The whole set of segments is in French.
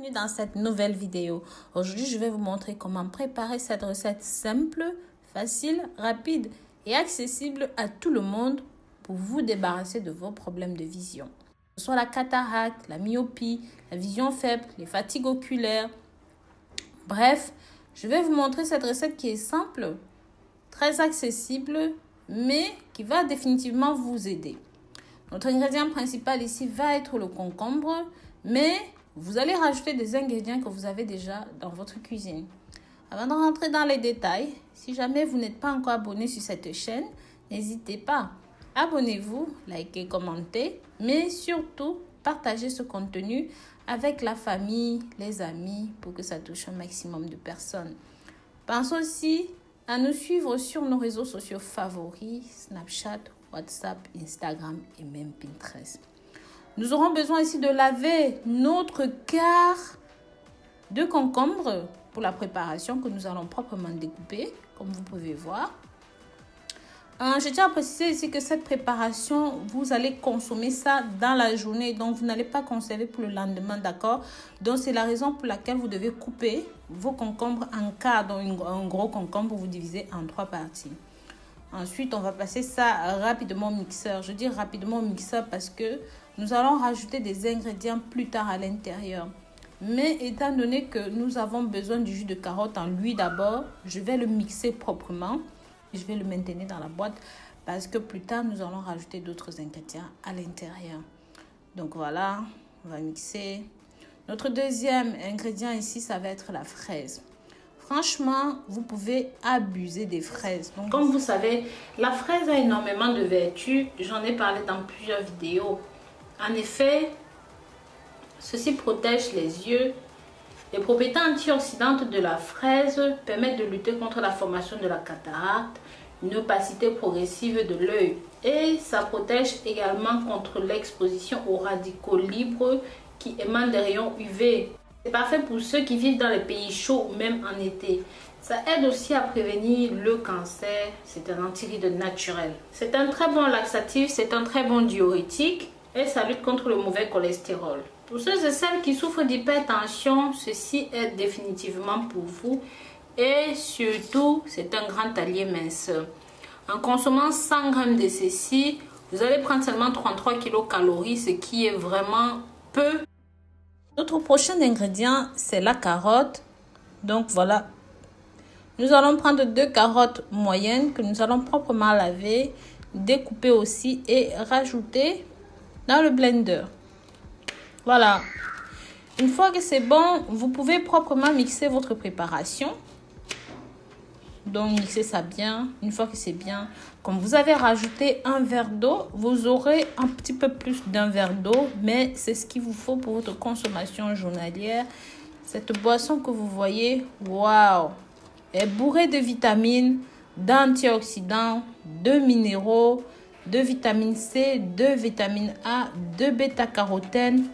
Bienvenue dans cette nouvelle vidéo. Aujourd'hui, je vais vous montrer comment préparer cette recette simple, facile, rapide et accessible à tout le monde pour vous débarrasser de vos problèmes de vision. Que ce soit la cataracte, la myopie, la vision faible, les fatigues oculaires. Bref, je vais vous montrer cette recette qui est simple, très accessible, mais qui va définitivement vous aider. Notre ingrédient principal ici va être le concombre, mais vous allez rajouter des ingrédients que vous avez déjà dans votre cuisine. Avant de rentrer dans les détails, si jamais vous n'êtes pas encore abonné sur cette chaîne, n'hésitez pas. Abonnez-vous, likez, commentez, mais surtout, partagez ce contenu avec la famille, les amis, pour que ça touche un maximum de personnes. Pensez aussi à nous suivre sur nos réseaux sociaux favoris, Snapchat, WhatsApp, Instagram et même Pinterest. Nous aurons besoin ici de laver notre quart de concombre pour la préparation que nous allons proprement découper, comme vous pouvez voir. Je tiens à préciser ici que cette préparation, vous allez consommer ça dans la journée, donc vous n'allez pas conserver pour le lendemain, d'accord? Donc c'est la raison pour laquelle vous devez couper vos concombres en quart, donc un gros concombre, vous divisez en 3 parties. Ensuite, on va passer ça rapidement au mixeur. Je dis rapidement au mixeur parce que nous allons rajouter des ingrédients plus tard à l'intérieur. Mais étant donné que nous avons besoin du jus de carotte en lui d'abord, je vais le mixer proprement. Je vais le maintenir dans la boîte parce que plus tard, nous allons rajouter d'autres ingrédients à l'intérieur. Donc voilà, on va mixer. Notre deuxième ingrédient ici, ça va être la fraise. Franchement, vous pouvez abuser des fraises. Donc, comme vous savez, la fraise a énormément de vertus. J'en ai parlé dans plusieurs vidéos. En effet, ceci protège les yeux. Les propriétés antioxydantes de la fraise permettent de lutter contre la formation de la cataracte, une opacité progressive de l'œil. Et ça protège également contre l'exposition aux radicaux libres qui émanent des rayons UV. C'est parfait pour ceux qui vivent dans les pays chauds, même en été. Ça aide aussi à prévenir le cancer. C'est un antiride naturel. C'est un très bon laxatif, c'est un très bon diurétique et ça lutte contre le mauvais cholestérol. Pour ceux et celles qui souffrent d'hypertension, ceci est définitivement pour vous. Et surtout, c'est un grand allié minceur. En consommant 100 g de ceci, vous allez prendre seulement 33 kcal, ce qui est vraiment peu. Notre prochain ingrédient, c'est la carotte. Donc voilà, nous allons prendre 2 carottes moyennes que nous allons proprement laver, découper aussi et rajouter dans le blender. Voilà. Une fois que c'est bon, vous pouvez proprement mixer votre préparation. Donc mixez ça bien. Une fois que c'est bien, comme vous avez rajouté un verre d'eau, vous aurez un petit peu plus d'un verre d'eau, mais c'est ce qu'il vous faut pour votre consommation journalière. Cette boisson que vous voyez, waouh, est bourrée de vitamines, d'antioxydants, de minéraux, de vitamine C, de vitamine A, de bêta-carotène.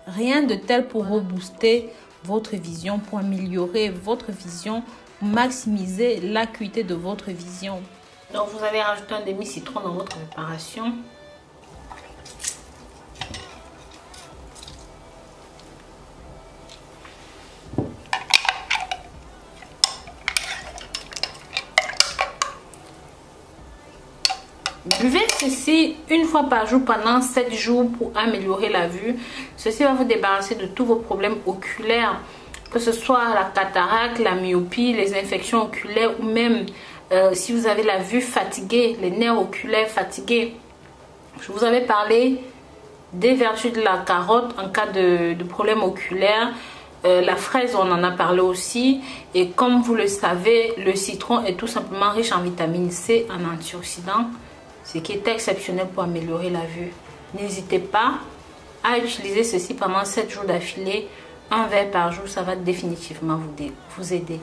Rien de tel pour rebooster votre vision, pour améliorer votre vision, pour maximiser l'acuité de votre vision. Donc vous allez rajouter un demi-citron dans votre préparation. Buvez ceci une fois par jour pendant 7 jours pour améliorer la vue. Ceci va vous débarrasser de tous vos problèmes oculaires, que ce soit la cataracte, la myopie, les infections oculaires ou même si vous avez la vue fatiguée, les nerfs oculaires fatigués. Je vous avais parlé des vertus de la carotte en cas de problème oculaire. La fraise, on en a parlé aussi. Et comme vous le savez, le citron est tout simplement riche en vitamine C, en antioxydants, ce qui est exceptionnel pour améliorer la vue. N'hésitez pas à utiliser ceci pendant 7 jours d'affilée. Un verre par jour, ça va définitivement vous aider.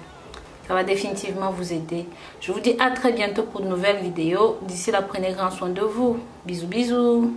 Ça va définitivement vous aider. Je vous dis à très bientôt pour de nouvelles vidéos. D'ici là, prenez grand soin de vous. Bisous, bisous.